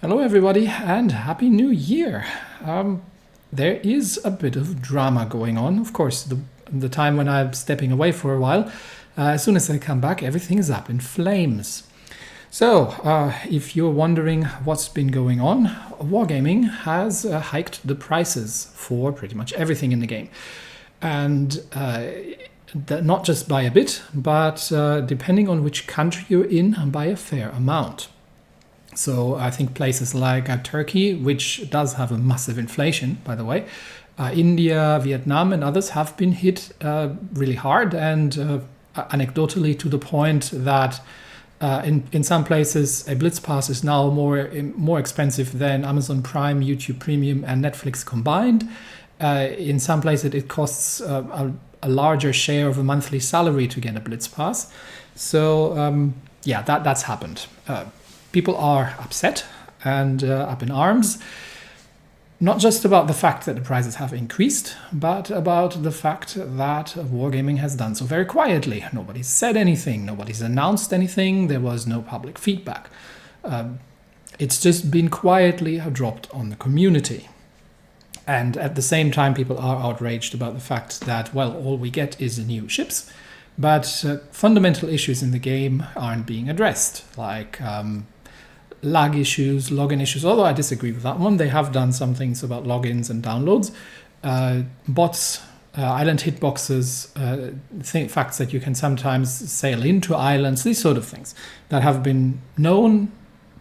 Hello everybody and Happy New Year! There is a bit of drama going on. Of course, the time when I'm stepping away for a while, as soon as I come back, everything is up in flames. So, if you're wondering what's been going on, Wargaming has hiked the prices for pretty much everything in the game. And not just by a bit, but depending on which country you're in, by a fair amount. So I think places like Turkey, which does have a massive inflation, by the way, India, Vietnam and others have been hit really hard, and anecdotally to the point that in some places a Blitz pass is now more expensive than Amazon Prime, YouTube Premium and Netflix combined. In some places it costs a larger share of a monthly salary to get a Blitz pass. So yeah, that's happened. People are upset and up in arms, not just about the fact that the prices have increased, but about the fact that Wargaming has done so very quietly. Nobody's said anything, nobody's announced anything, there was no public feedback. It's just been quietly dropped on the community. And at the same time, people are outraged about the fact that, well, all we get is new ships, but fundamental issues in the game aren't being addressed, like lag issues, login issues, although I disagree with that one. They have done some things about logins and downloads. Bots, island hitboxes, facts that you can sometimes sail into islands, these sort of things that have been known,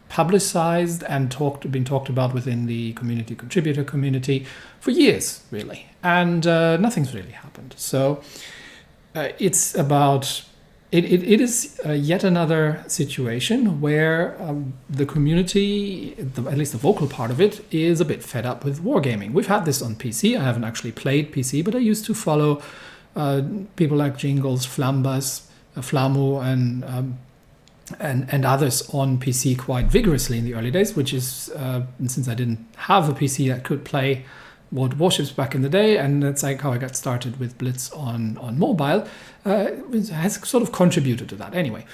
publicized and been talked about within the community contributor community for years, really. And nothing's really happened. So it's about... It is yet another situation where the community, at least the vocal part of it, is a bit fed up with Wargaming. We've had this on PC. I haven't actually played PC, but I used to follow people like Jingles, Flambas, Flamu, and others on PC quite vigorously in the early days, which is, since I didn't have a PC that could play World of Warships back in the day, and that's like how I got started with Blitz on mobile, has sort of contributed to that. Anyway,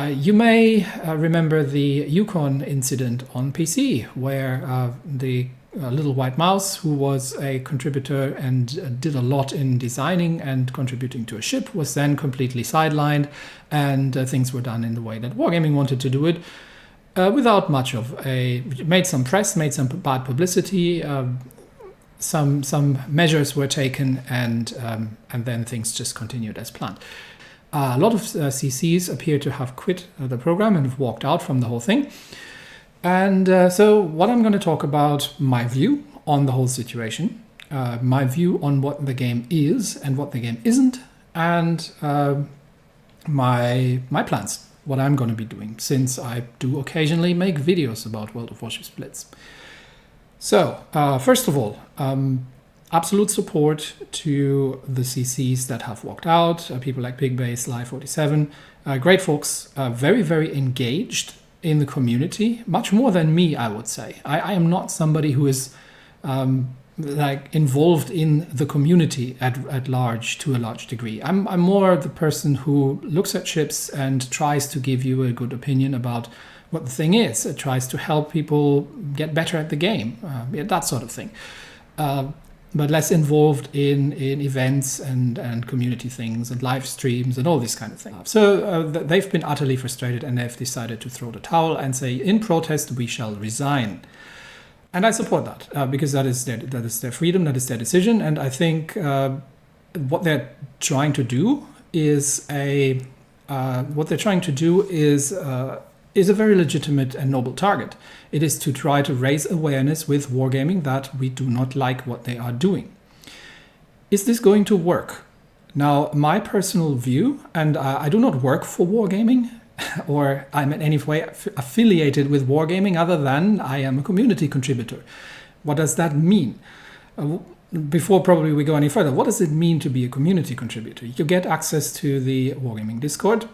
you may remember the Yukon incident on PC, where the little white mouse, who was a contributor and did a lot in designing and contributing to a ship, was then completely sidelined, and things were done in the way that Wargaming wanted to do it, without much of a... made some press, made some bad publicity, some measures were taken, and then things just continued as planned. A lot of CCs appear to have quit the program and have walked out from the whole thing. And so what I'm going to talk about, my view on the whole situation, my view on what the game is and what the game isn't, and my plans, what I'm going to be doing, since I do occasionally make videos about World of Warships Blitz. So, first of all, absolute support to the CCs that have walked out, people like Big Base, Live47, great folks, very, very engaged in the community, much more than me, I would say. I am not somebody who is like involved in the community at large, to a large degree. I'm more the person who looks at ships and tries to give you a good opinion about what the thing is. It tries to help people get better at the game, that sort of thing. But less involved in events and community things and live streams and all this kind of thing. So they've been utterly frustrated, and they've decided to throw the towel and say, in protest, we shall resign. And I support that, because that is their freedom, that is their decision. And I think what they're trying to do is a very legitimate and noble target. It is to try to raise awareness with Wargaming that we do not like what they are doing. Is this going to work? Now, my personal view, and I do not work for Wargaming, or I'm in any way affiliated with Wargaming other than I am a community contributor. What does that mean? Before probably we go any further, what does it mean to be a community contributor? You get access to the Wargaming Discord,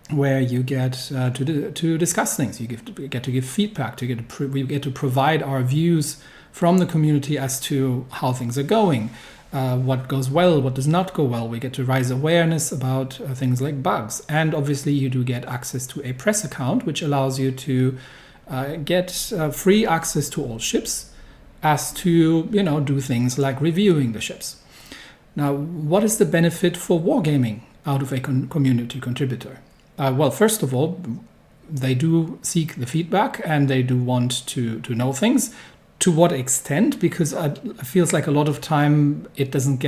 where you get to discuss things. You get to give feedback. We get to provide our views from the community as to how things are going, what goes well, what does not go well. We get to raise awareness about things like bugs. And obviously you do get access to a press account, which allows you to get free access to all ships, as to do things like reviewing the ships. Now, what is the benefit for wargaming out of a community contributor? Well, first of all, they do seek the feedback and they do want to know things. To what extent? Because it feels like a lot of time it doesn't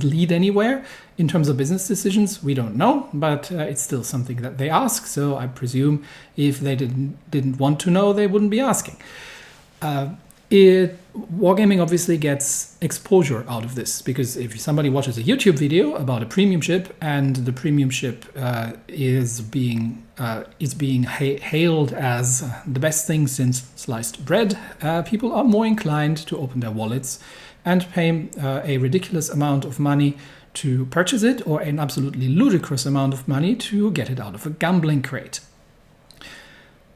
lead anywhere in terms of business decisions. We don't know, but it's still something that they ask. So I presume if they didn't want to know, they wouldn't be asking. Wargaming obviously gets exposure out of this, because if somebody watches a YouTube video about a premium ship and the premium ship is being hailed as the best thing since sliced bread, people are more inclined to open their wallets and pay a ridiculous amount of money to purchase it, or an absolutely ludicrous amount of money to get it out of a gambling crate.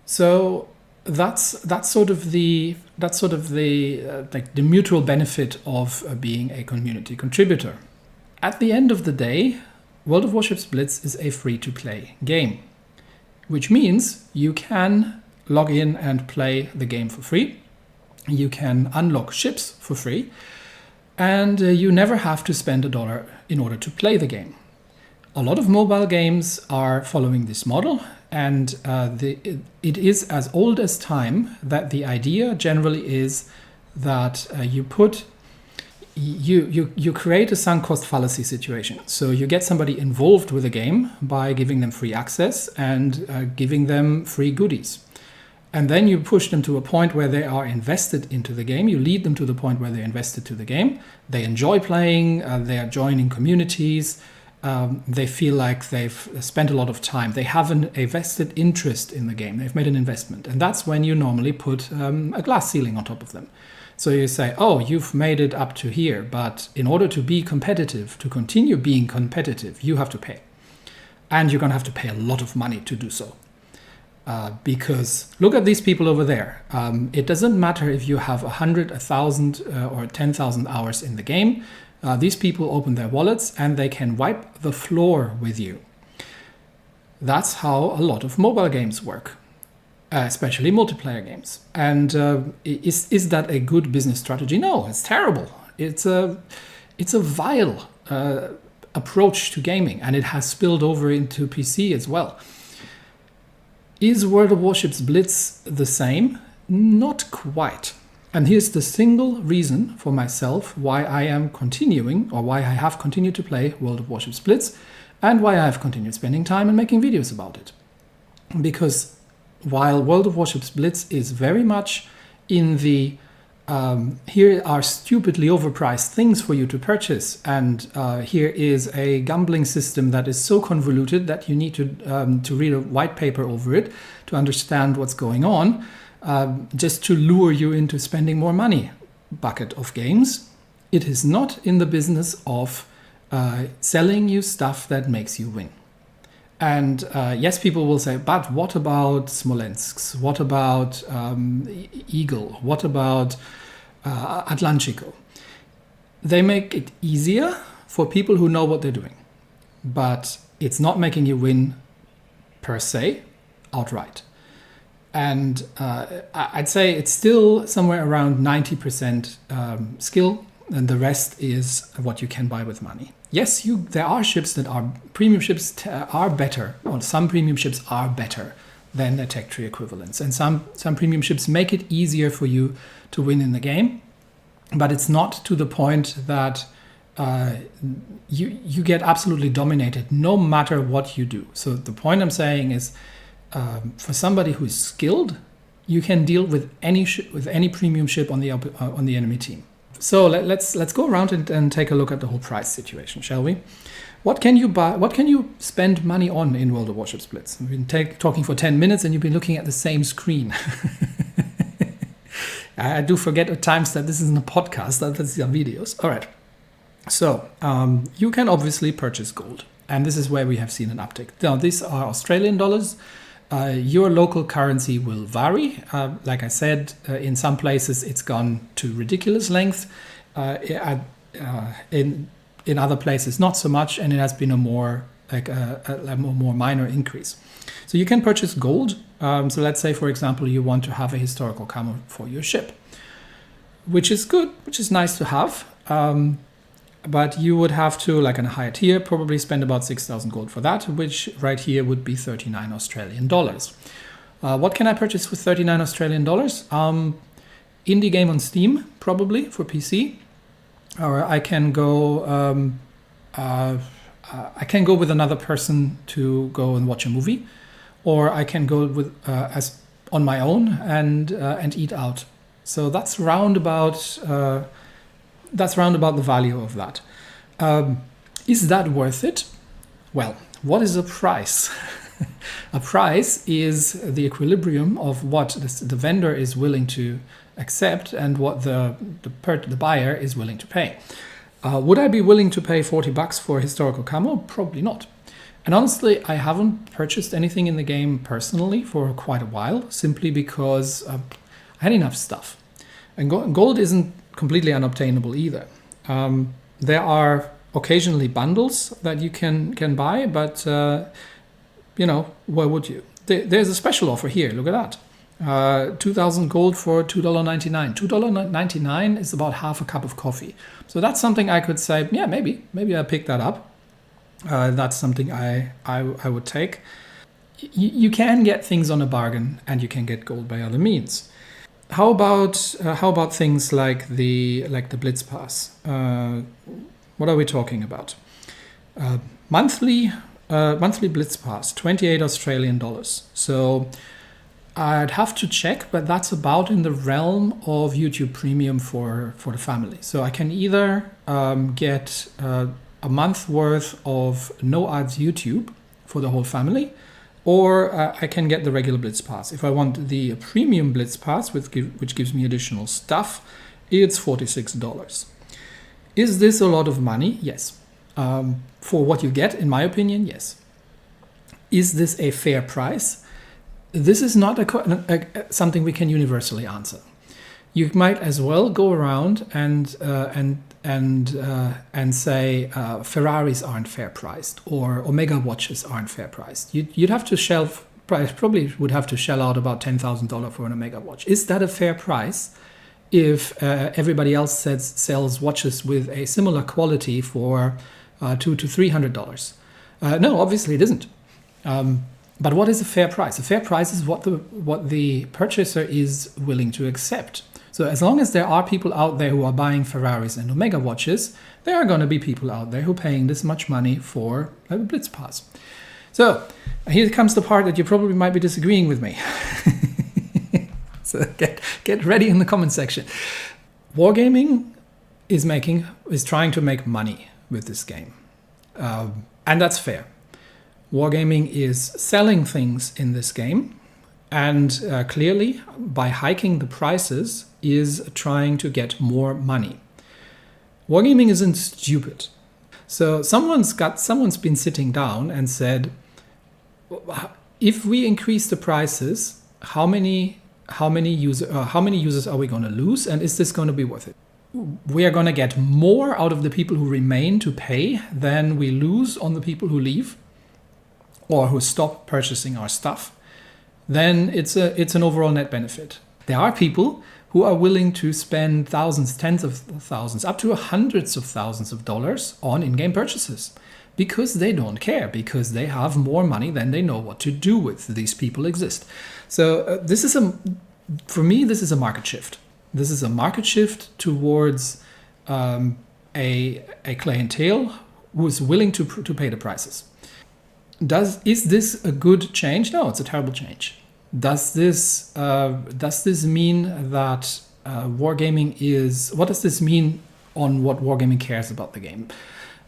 So that's sort of the mutual benefit of being a community contributor. At the end of the day, World of Warships Blitz is a free-to-play game, which means you can log in and play the game for free. You can unlock ships for free, and you never have to spend $1 in order to play the game. A lot of mobile games are following this model, and it is as old as time that the idea generally is that you create a sunk cost fallacy situation. So you get somebody involved with a game by giving them free access and giving them free goodies. And then you push them to a point where they are invested into the game. You lead them to the point where they're invested to the game. They enjoy playing, they are joining communities. They feel like they've spent a lot of time. They have a vested interest in the game. They've made an investment. And that's when you normally put a glass ceiling on top of them. So you say, oh, you've made it up to here, but in order to be competitive, to continue being competitive, you have to pay. And you're going to have to pay a lot of money to do so. Because look at these people over there. It doesn't matter if you have 100, 1,000 or 10,000 hours in the game. These people open their wallets and they can wipe the floor with you. That's how a lot of mobile games work, especially multiplayer games. And is that a good business strategy? No, it's terrible. It's a vile approach to gaming, and it has spilled over into PC as well. Is World of Warships Blitz the same? Not quite. And here's the single reason for myself why I am continuing, or why I have continued to play World of Warships Blitz, and why I have continued spending time and making videos about it. Because while World of Warships Blitz is very much in the here are stupidly overpriced things for you to purchase, and here is a gambling system that is so convoluted that you need to read a white paper over it to understand what's going on, just to lure you into spending more money bucket of games. It is not in the business of selling you stuff that makes you win. And yes, people will say, but what about Smolensk? What about Eagle? What about Atlantico? They make it easier for people who know what they're doing. But it's not making you win per se, outright. And I'd say it's still somewhere around 90% skill, and the rest is what you can buy with money. Yes, there are ships that are premium ships are better, or some premium ships are better than their tech tree equivalents, and some premium ships make it easier for you to win in the game, but it's not to the point that you get absolutely dominated no matter what you do. So the point I'm saying is, for somebody who's skilled, you can deal with any premium ship on the enemy team. So let's go around and take a look at the whole price situation, shall we? What can you buy? What can you spend money on in World of Warships Blitz? We've been talking for 10 minutes and you've been looking at the same screen. I do forget at times that this isn't a podcast, that's our videos. All right. So you can obviously purchase gold, and this is where we have seen an uptick. Now, these are Australian dollars. Your local currency will vary. Like I said, in some places it's gone to ridiculous length. In other places not so much, and it has been a more minor increase. So you can purchase gold. So let's say, for example, you want to have a historical camo for your ship, which is good, which is nice to have. But you would have to, like in a higher tier, probably spend about 6,000 gold for that, which right here would be 39 Australian dollars. What can I purchase with 39 Australian dollars? Indie game on Steam, probably for PC. Or I can go with another person to go and watch a movie, or I can go with as on my own and eat out. So that's roundabout the value of that. Is that worth it? Well, what is a price? A price is the equilibrium of what the vendor is willing to accept and what the buyer is willing to pay. Would I be willing to pay $40 for historical camo? Probably not. And honestly, I haven't purchased anything in the game personally for quite a while, simply because I had enough stuff. And gold isn't completely unobtainable either. There are occasionally bundles that you can buy, but where would you? There's a special offer here. Look at that. 2,000 gold for $2.99. $2.99 is about half a cup of coffee. So that's something I could say, yeah, maybe I pick that up. That's something I would take. You can get things on a bargain, and you can get gold by other means. How about things like the Blitz Pass? What are we talking about? Monthly Blitz Pass, 28 Australian dollars. So I'd have to check, but that's about in the realm of YouTube Premium for the family. So I can either get a month worth of no ads YouTube for the whole family, or I can get the regular Blitz Pass. If I want the premium Blitz Pass, which gives me additional stuff, it's $46. Is this a lot of money? Yes. For what you get, in my opinion, yes. Is this a fair price? This is not something we can universally answer. You might as well go around and say Ferraris aren't fair priced, or Omega watches aren't fair priced. You'd have to probably would have to shell out about $10,000 for an Omega watch. Is that a fair price if everybody else sells watches with a similar quality for $200 to $300? No, obviously it isn't. But what is a fair price? A fair price is what the purchaser is willing to accept. So as long as there are people out there who are buying Ferraris and Omega watches, there are going to be people out there who are paying this much money for a Blitz Pass. So here comes the part that you probably might be disagreeing with me. So get ready in the comment section. Wargaming is trying to make money with this game. And that's fair. Wargaming is selling things in this game, and clearly, by hiking the prices, is trying to get more money. Wargaming isn't stupid. So someone's been sitting down and said, if we increase the prices, how many users are we going to lose, and is this going to be worth it? We are going to get more out of the people who remain to pay than we lose on the people who leave or who stop purchasing our stuff. Then it's an overall net benefit. There are people who are willing to spend thousands, tens of thousands, up to hundreds of thousands of dollars on in-game purchases because they don't care, because they have more money than they know what to do with. These people exist. So for me, this is a market shift. This is a market shift towards a clientele who is willing to pay the prices. Is this a good change? No, it's a terrible change. Does this mean that wargaming is? What does this mean on what wargaming cares about the game?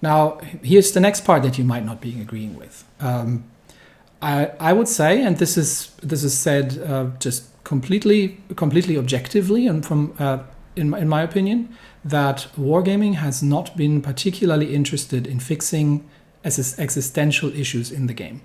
Now, here's the next part that you might not be agreeing with. I would say, and this is said just completely objectively, and from in my opinion, that wargaming has not been particularly interested in fixing existential issues in the game.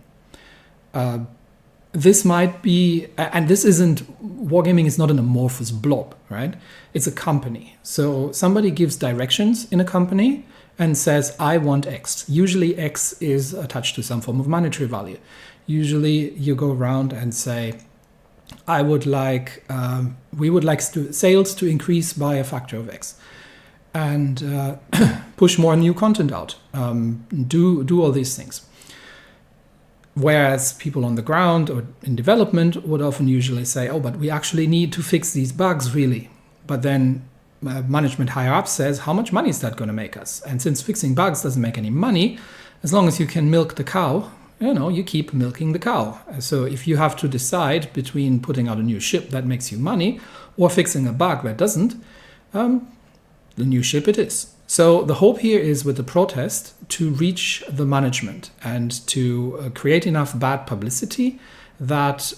This might be, and this isn't, wargaming is not an amorphous blob, right? It's a company. So somebody gives directions in a company and says, I want X. Usually X is attached to some form of monetary value. Usually you go around and say, we would like sales to increase by a factor of X, and push more new content out, do all these things. Whereas people on the ground or in development would often usually say, oh, but we actually need to fix these bugs really. But then management higher up says, how much money is that going to make us? And since fixing bugs doesn't make any money, as long as you can milk the cow, you keep milking the cow. So if you have to decide between putting out a new ship that makes you money or fixing a bug that doesn't, the new ship it is. So the hope here is with the protest to reach the management and to create enough bad publicity that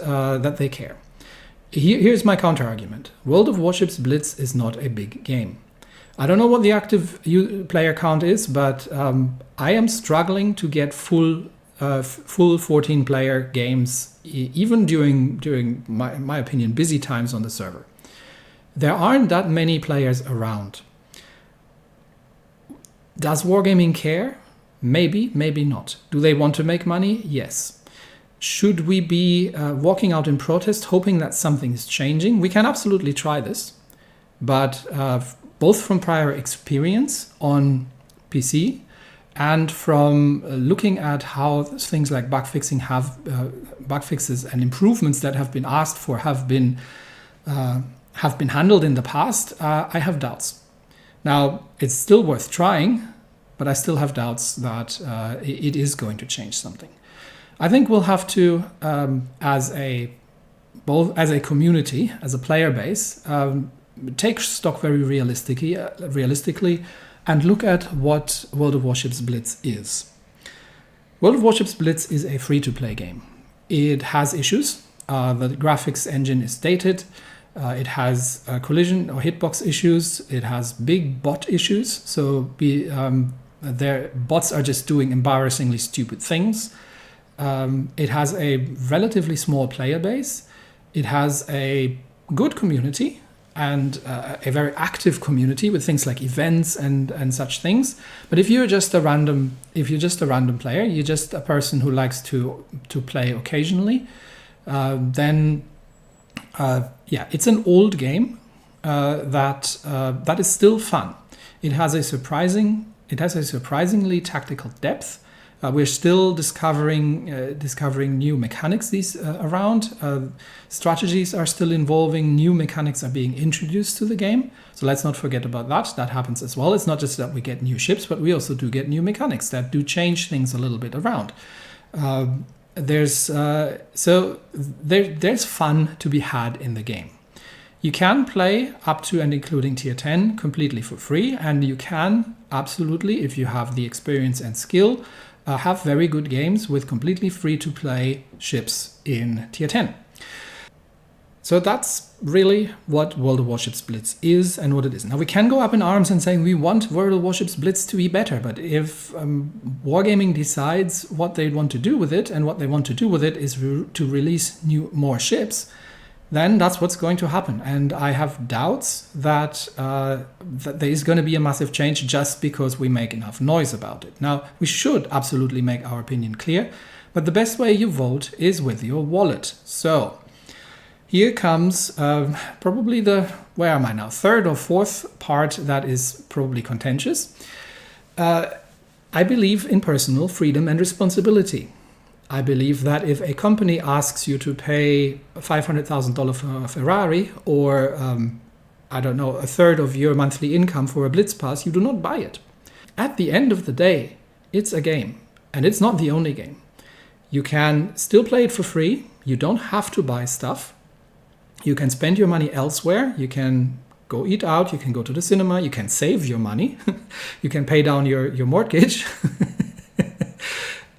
they care. Here's my counter argument. World of Warships Blitz is not a big game. I don't know what the active player count is, but I am struggling to get full 14-player games, even during my opinion, busy times on the server. There aren't that many players around. Does Wargaming care? Maybe, maybe not. Do they want to make money? Yes. Should we be walking out in protest hoping that something is changing? We can absolutely try this, but both from prior experience on PC and from looking at how things like bug fixes and improvements that have been asked for have been handled in the past, I have doubts. Now, it's still worth trying, but I still have doubts that it is going to change something. I think we'll have to, as a community, as a player base, take stock very realistically and look at what World of Warships Blitz is. World of Warships Blitz is a free-to-play game. It has issues. The graphics engine is dated. It has collision or hitbox issues. It has big bot issues. So their bots are just doing embarrassingly stupid things. It has a relatively small player base. It has a good community and a very active community with things like events and such things. But if you're just a random player, you're just a person who likes to play occasionally, then it's an old game that is still fun. It has a surprisingly tactical depth. We're still discovering new mechanics around. Strategies are still evolving. New mechanics are being introduced to the game. So let's not forget about that. That happens as well. It's not just that we get new ships, but we also do get new mechanics that do change things a little bit around. There's fun to be had in the game. You can play up to and including tier 10 completely for free, and you can absolutely, if you have the experience and skill, have very good games with completely free-to-play ships in tier 10. So that's really what World of Warships Blitz is and what it is. Now we can go up in arms and say we want World of Warships Blitz to be better, but if Wargaming decides what they want to do with it, and what they want to do with it is to release more ships, then that's what's going to happen. And I have doubts that there is going to be a massive change just because we make enough noise about it. Now, we should absolutely make our opinion clear, but the best way you vote is with your wallet. So here comes probably where am I now? Third or fourth part that is probably contentious. I believe in personal freedom and responsibility. I believe that if a company asks you to pay $500,000 for a Ferrari or, a third of your monthly income for a Blitz pass, you do not buy it. At the end of the day, it's a game, and it's not the only game. You can still play it for free. You don't have to buy stuff. You can spend your money elsewhere. You can go eat out. You can go to the cinema. You can save your money. You can pay down your mortgage.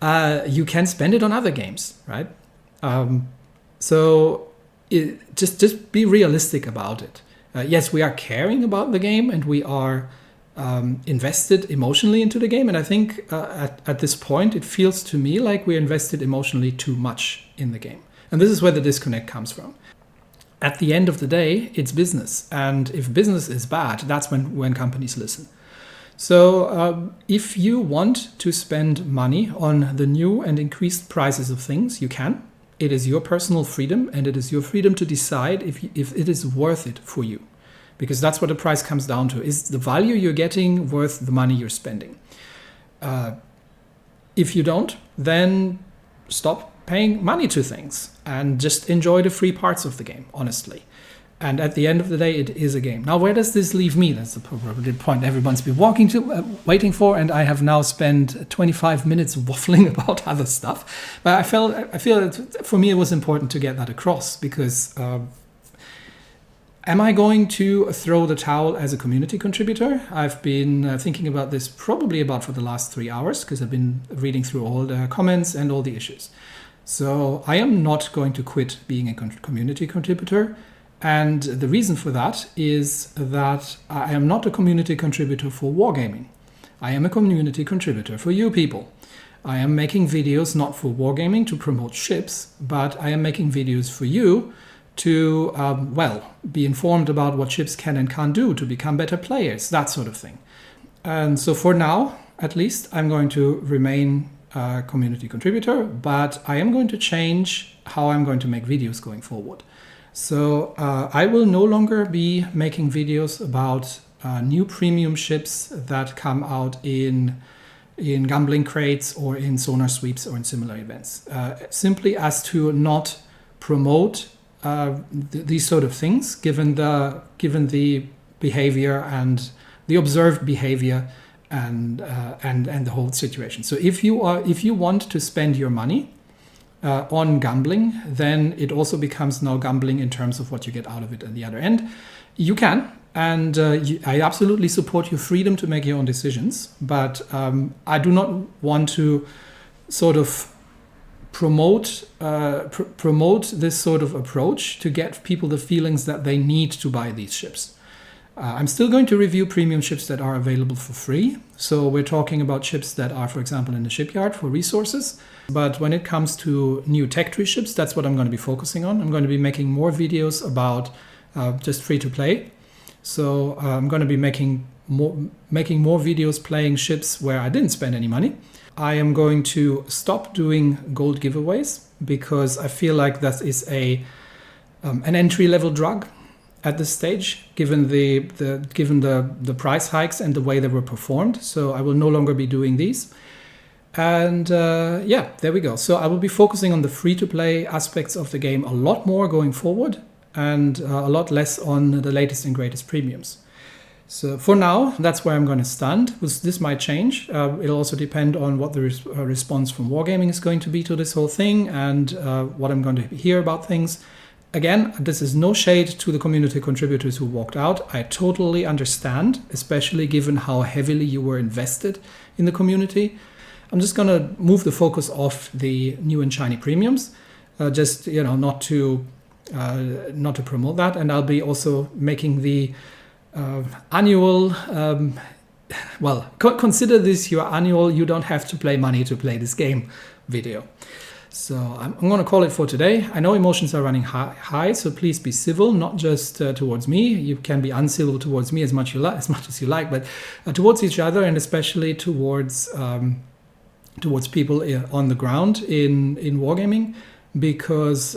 You can spend it on other games, right? Just be realistic about it. Yes, we are caring about the game and we are invested emotionally into the game. And I think at this point, it feels to me like we're invested emotionally too much in the game. And this is where the disconnect comes from. At the end of the day, it's business. And if business is bad, that's when companies listen. So if you want to spend money on the new and increased prices of things, you can. It is your personal freedom, and it is your freedom to decide if it is worth it for you. Because that's what the price comes down to. Is the value you're getting worth the money you're spending? If you don't, then stop paying money to things and just enjoy the free parts of the game, honestly. And at the end of the day, it is a game. Now, where does this leave me? That's the point everyone's been waiting for, and I have now spent 25 minutes waffling about other stuff. But I feel that for me it was important to get that across, because am I going to throw the towel as a community contributor? I've been thinking about this probably about for the last 3 hours, because I've been reading through all the comments and all the issues. So I am not going to quit being a community contributor. And the reason for that is that I am not a community contributor for wargaming. I am a community contributor for you people. I am making videos not for wargaming to promote ships, but I am making videos for you to, be informed about what ships can and can't do, to become better players, that sort of thing. And so for now, at least, I'm going to remain a community contributor, but I am going to change how I'm going to make videos going forward. So I will no longer be making videos about new premium ships that come out in gambling crates or in sonar sweeps or in similar events, simply as to not promote these sort of things, given the behavior and the observed behavior and the whole situation. So if you want to spend your money on gambling, then it also becomes now gambling in terms of what you get out of it at the other end. You can, and I absolutely support your freedom to make your own decisions, but I do not want to sort of promote this sort of approach to get people the feelings that they need to buy these ships. I'm still going to review premium ships that are available for free. So we're talking about ships that are, for example, in the shipyard for resources. But when it comes to new tech tree ships, that's what I'm going to be focusing on. I'm going to be making more videos about just free to play. So I'm going to be making more videos playing ships where I didn't spend any money. I am going to stop doing gold giveaways, because I feel like that is an entry-level drug at this stage, given the price hikes and the way they were performed. So I will no longer be doing these. And there we go. So I will be focusing on the free-to-play aspects of the game a lot more going forward, and a lot less on the latest and greatest premiums. So for now, that's where I'm going to stand. This might change. It'll also depend on what the response from Wargaming is going to be to this whole thing, and what I'm going to hear about things. Again, this is no shade to the community contributors who walked out. I totally understand, especially given how heavily you were invested in the community. I'm just going to move the focus off the new and shiny premiums, not to promote that. And I'll be also making the annual, consider this your annual "you don't have to play money to play this game" video. So I'm going to call it for today. I know emotions are running high, so please be civil, not just towards me. You can be uncivil towards me as much as you like, but towards each other, and especially towards people on the ground in wargaming, because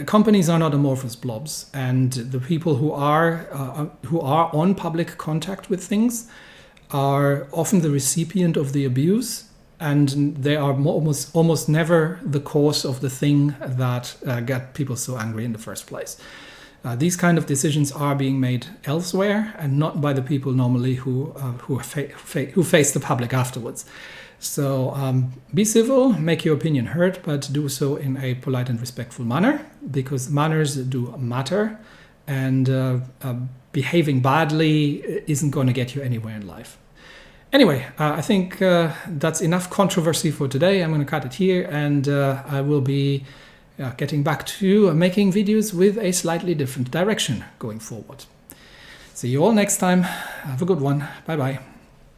companies are not amorphous blobs, and the people who are on public contact with things are often the recipient of the abuse. And they are almost never the cause of the thing that got people so angry in the first place. These kind of decisions are being made elsewhere, and not by the people normally who face the public afterwards. So be civil, make your opinion heard, but do so in a polite and respectful manner, because manners do matter, and behaving badly isn't going to get you anywhere in life. Anyway, I think that's enough controversy for today. I'm going to cut it here, and I will be getting back to making videos with a slightly different direction going forward. See you all next time. Have a good one. Bye-bye.